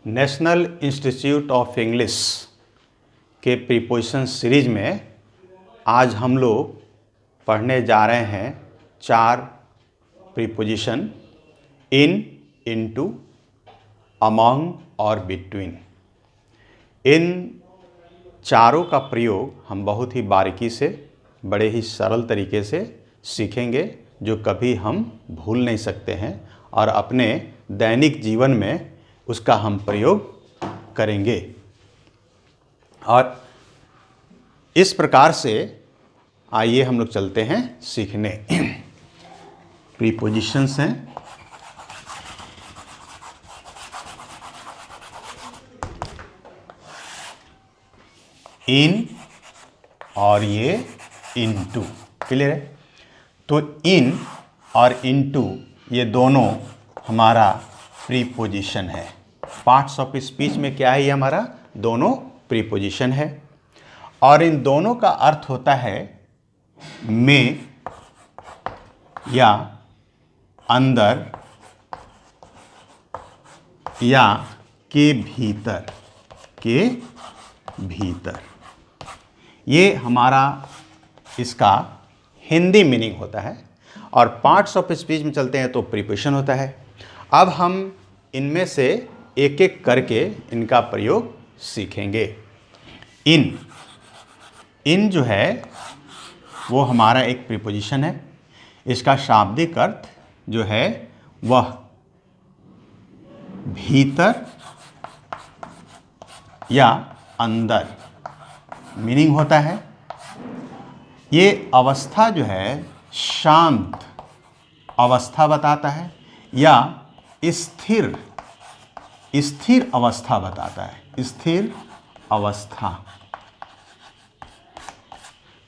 National institute of English के preposition series में आज हम लोग पढ़ने जा रहे हैं 4 प्रीपोजिशन इन, इनटू, अमॉन्ग और बिटवीन। इन चारों का प्रयोग हम बहुत ही बारीकी से, बड़े ही सरल तरीके से सीखेंगे, जो कभी हम भूल नहीं सकते हैं और अपने दैनिक जीवन में उसका हम प्रयोग करेंगे। और इस प्रकार से आइए हम लोग चलते हैं सीखने। प्रीपोजिशंस हैं इन और ये इनटू। क्लियर है? तो इन और इनटू ये दोनों हमारा प्रीपोजिशन है। पार्ट्स ऑफ स्पीच में क्या है? ये हमारा दोनों प्रीपोजिशन है और इन दोनों का अर्थ होता है में या अंदर या के भीतर, के भीतर। ये हमारा इसका हिंदी मीनिंग होता है और पार्ट्स ऑफ स्पीच में चलते हैं तो प्रीपोजिशन होता है। अब हम इनमें से एक एक करके इनका प्रयोग सीखेंगे। इन जो है वो हमारा एक प्रीपोजिशन है। इसका शाब्दिक अर्थ जो है वह भीतर या अंदर मीनिंग होता है। ये अवस्था जो है शांत अवस्था बताता है या स्थिर अवस्था बताता है। स्थिर अवस्था।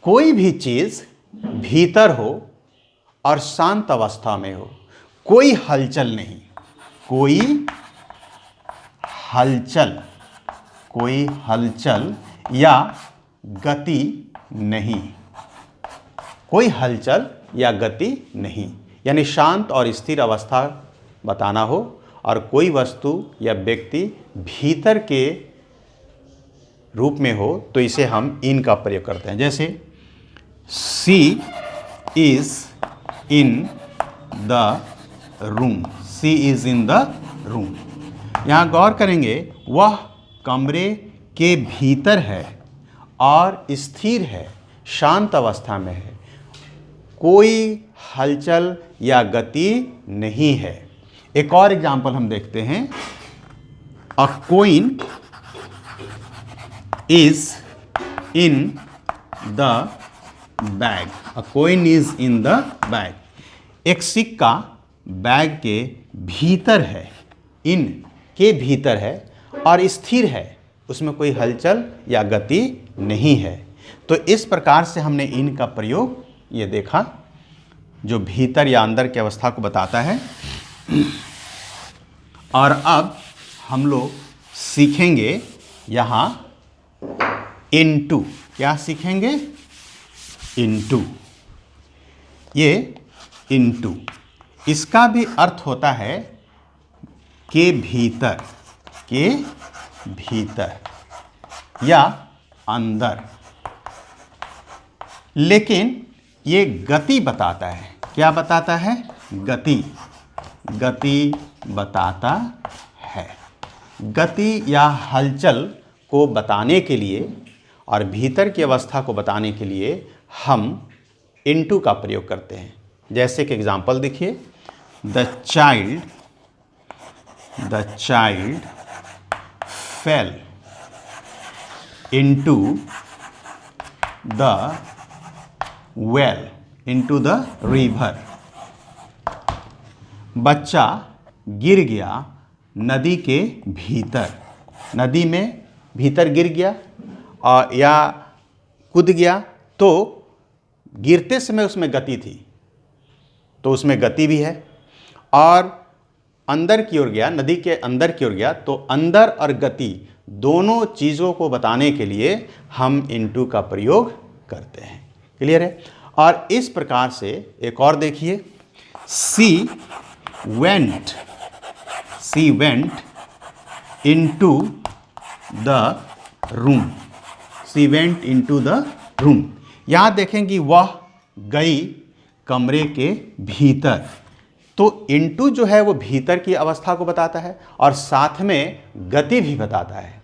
कोई भी चीज भीतर हो और शांत अवस्था में हो, कोई हलचल नहीं, कोई हलचल या गति नहीं, कोई हलचल या गति नहीं, यानी शांत और स्थिर अवस्था बताना हो और कोई वस्तु या व्यक्ति भीतर के रूप में हो तो इसे हम इन का प्रयोग करते हैं। जैसे she is in the room, she is in the room. यहाँ गौर करेंगे, वह कमरे के भीतर है और स्थिर है, शांत अवस्था में है, कोई हलचल या गति नहीं है। एक और एग्जाम्पल हम देखते हैं। A coin is in the bag, a coin is in the bag. एक सिक्का बैग के भीतर है, इन के भीतर है और स्थिर है, उसमें कोई हलचल या गति नहीं है। तो इस प्रकार से हमने इन का प्रयोग ये देखा, जो भीतर या अंदर की अवस्था को बताता है। और अब हम लोग सीखेंगे यहाँ इनटू। क्या सीखेंगे? इनटू। ये इनटू, इसका भी अर्थ होता है के भीतर, के भीतर या अंदर, लेकिन ये गति बताता है। क्या बताता है? गति बताता है। गति या हलचल को बताने के लिए और भीतर की अवस्था को बताने के लिए हम इनटू का प्रयोग करते हैं। जैसे कि एग्जाम्पल देखिए, the child fail into the well, into the river। बच्चा गिर गया नदी के भीतर, नदी में भीतर गिर गया और या कूद गया, तो गिरते समय उसमें गति थी, तो उसमें गति भी है। और अंदर की ओर गया, नदी के अंदर की ओर गया, तो अंदर और गति दोनों चीज़ों को बताने के लिए हम इनटू का प्रयोग करते हैं। क्लियर है? और इस प्रकार से एक और देखिए, she went into the room. She went into the room. यहाँ देखें कि वह गई कमरे के भीतर। तो into जो है वो भीतर की अवस्था को बताता है और साथ में गति भी बताता है।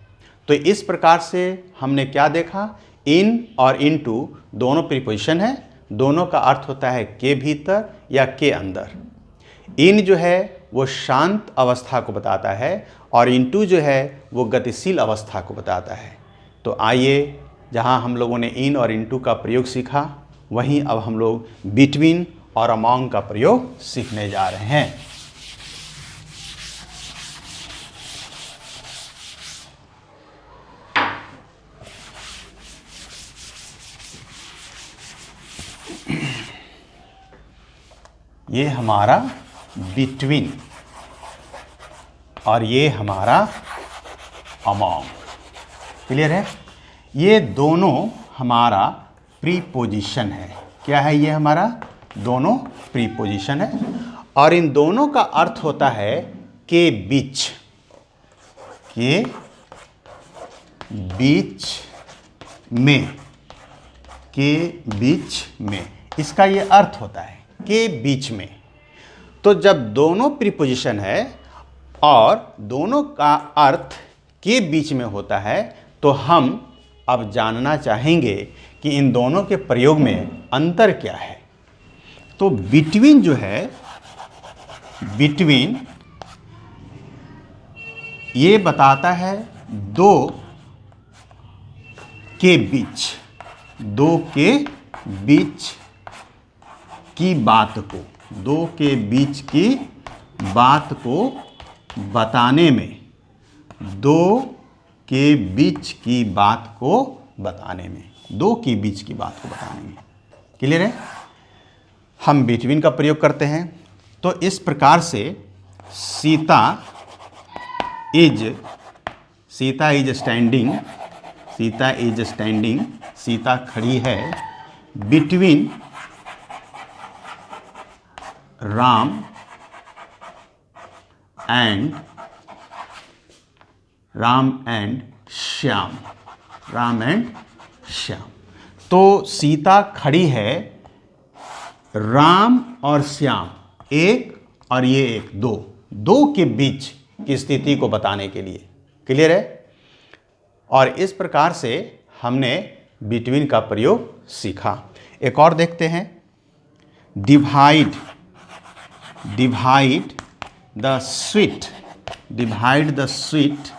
तो इस प्रकार से हमने क्या देखा, इन और into दोनों प्रीपोजिशन है, दोनों का अर्थ होता है के भीतर या के अंदर। इन जो है वो शांत अवस्था को बताता है और इनटू जो है वो गतिशील अवस्था को बताता है। तो आइए, जहां हम लोगों ने इन और इनटू का प्रयोग सीखा, वहीं अब हम लोग बिटवीन और अमॉन्ग का प्रयोग सीखने जा रहे हैं। ये हमारा बिटवीन और ये हमारा अमॉन्ग। क्लियर है? ये दोनों हमारा प्रीपोजिशन है। क्या है? ये हमारा दोनों प्रीपोजिशन है और इन दोनों का अर्थ होता है के बीच, के बीच में, के बीच में, इसका ये अर्थ होता है के बीच में। तो जब दोनों प्रीपोजिशन है और दोनों का अर्थ के बीच में होता है तो हम अब जानना चाहेंगे कि इन दोनों के प्रयोग में अंतर क्या है। तो बिटवीन जो है, बिटवीन ये बताता है दो के बीच, दो के बीच की बात को, दो के बीच की बात को बताने में, दो के बीच की बात को बताने में, दो के बीच की बात को बताने में। क्लियर है? हम बिटवीन का प्रयोग करते हैं। तो इस प्रकार से Sita is standing, Sita is standing, Sita खड़ी है between Ram and Shyam, Ram and Shyam. तो सीता खड़ी है राम और श्याम, एक और ये एक, दो के बीच की स्थिति को बताने के लिए। क्लियर है? और इस प्रकार से हमने बिटवीन का प्रयोग सीखा। एक और देखते हैं, divide the sweet, divide the sweet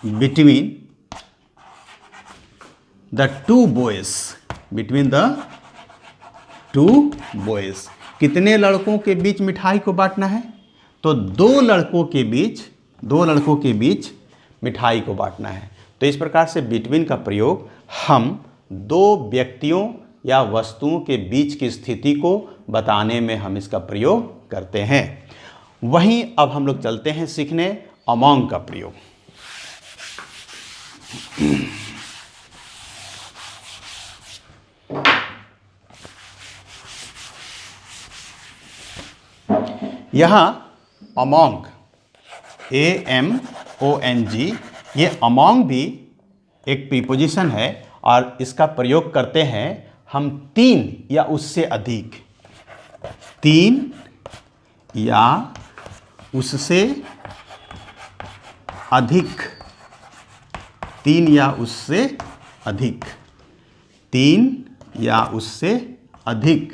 between the two boys, between the two boys। कितने लड़कों के बीच मिठाई को बांटना है? तो दो लड़कों के बीच मिठाई को बांटना है। तो इस प्रकार से बिटवीन का प्रयोग हम दो व्यक्तियों या वस्तुओं के बीच की स्थिति को बताने में हम इसका प्रयोग करते हैं। वहीं अब हम लोग चलते हैं सीखने अमॉन्ग का प्रयोग। यहां अमॉन्ग, AMONG, ये अमॉन्ग भी एक प्रीपोजिशन है और इसका प्रयोग करते हैं हम तीन या उससे अधिक, तीन या उससे अधिक, तीन या उससे अधिक, तीन या उससे अधिक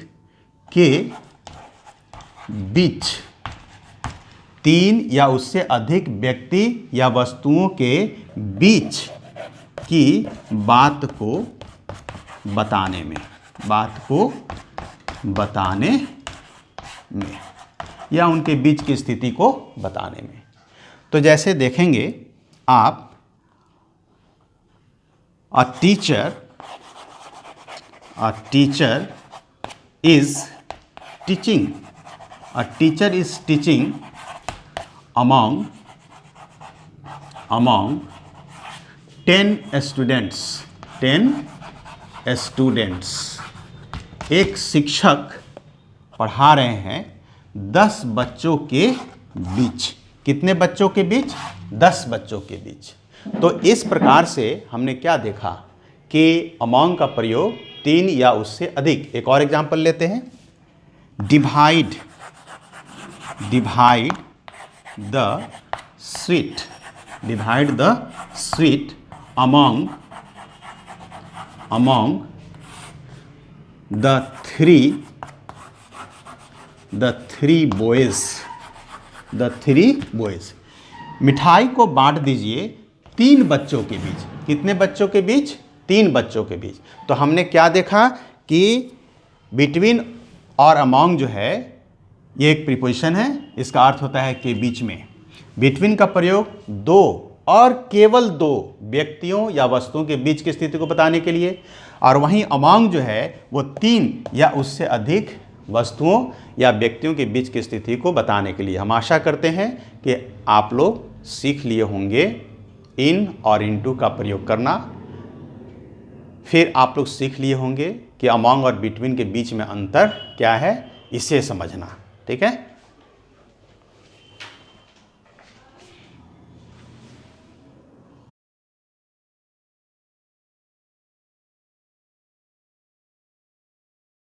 के बीच, तीन या उससे अधिक व्यक्ति या वस्तुओं के बीच की बात को बताने में, बात को बताने में या उनके बीच की स्थिति को बताने में। तो जैसे देखेंगे आप, a teacher is teaching, a teacher is teaching among 10 students. एक शिक्षक पढ़ा रहे हैं 10 बच्चों के बीच। कितने बच्चों के बीच? 10 बच्चों के बीच। तो इस प्रकार से हमने क्या देखा कि अमॉन्ग का प्रयोग 3 या उससे अधिक। एक और एग्जांपल लेते हैं। Divide the sweet, divide the sweet among the three boys. मिठाई को बांट दीजिए 3 बच्चों के बीच। कितने बच्चों के बीच? 3 बच्चों के बीच। तो हमने क्या देखा कि बिटवीन और अमॉन्ग जो है ये एक प्रीपोजिशन है, इसका अर्थ होता है के बीच में। बिटवीन का प्रयोग 2 और केवल 2 व्यक्तियों या वस्तुओं के बीच की स्थिति को बताने के लिए, और वहीं अमॉन्ग जो है वो 3 या उससे अधिक वस्तुओं या व्यक्तियों के बीच की स्थिति को बताने के लिए। हम आशा करते हैं कि आप लोग सीख लिए होंगे इन और इनटू का प्रयोग करना। फिर आप लोग सीख लिए होंगे कि अमॉन्ग और बिटवीन के बीच में अंतर क्या है, इसे समझना। ठीक है।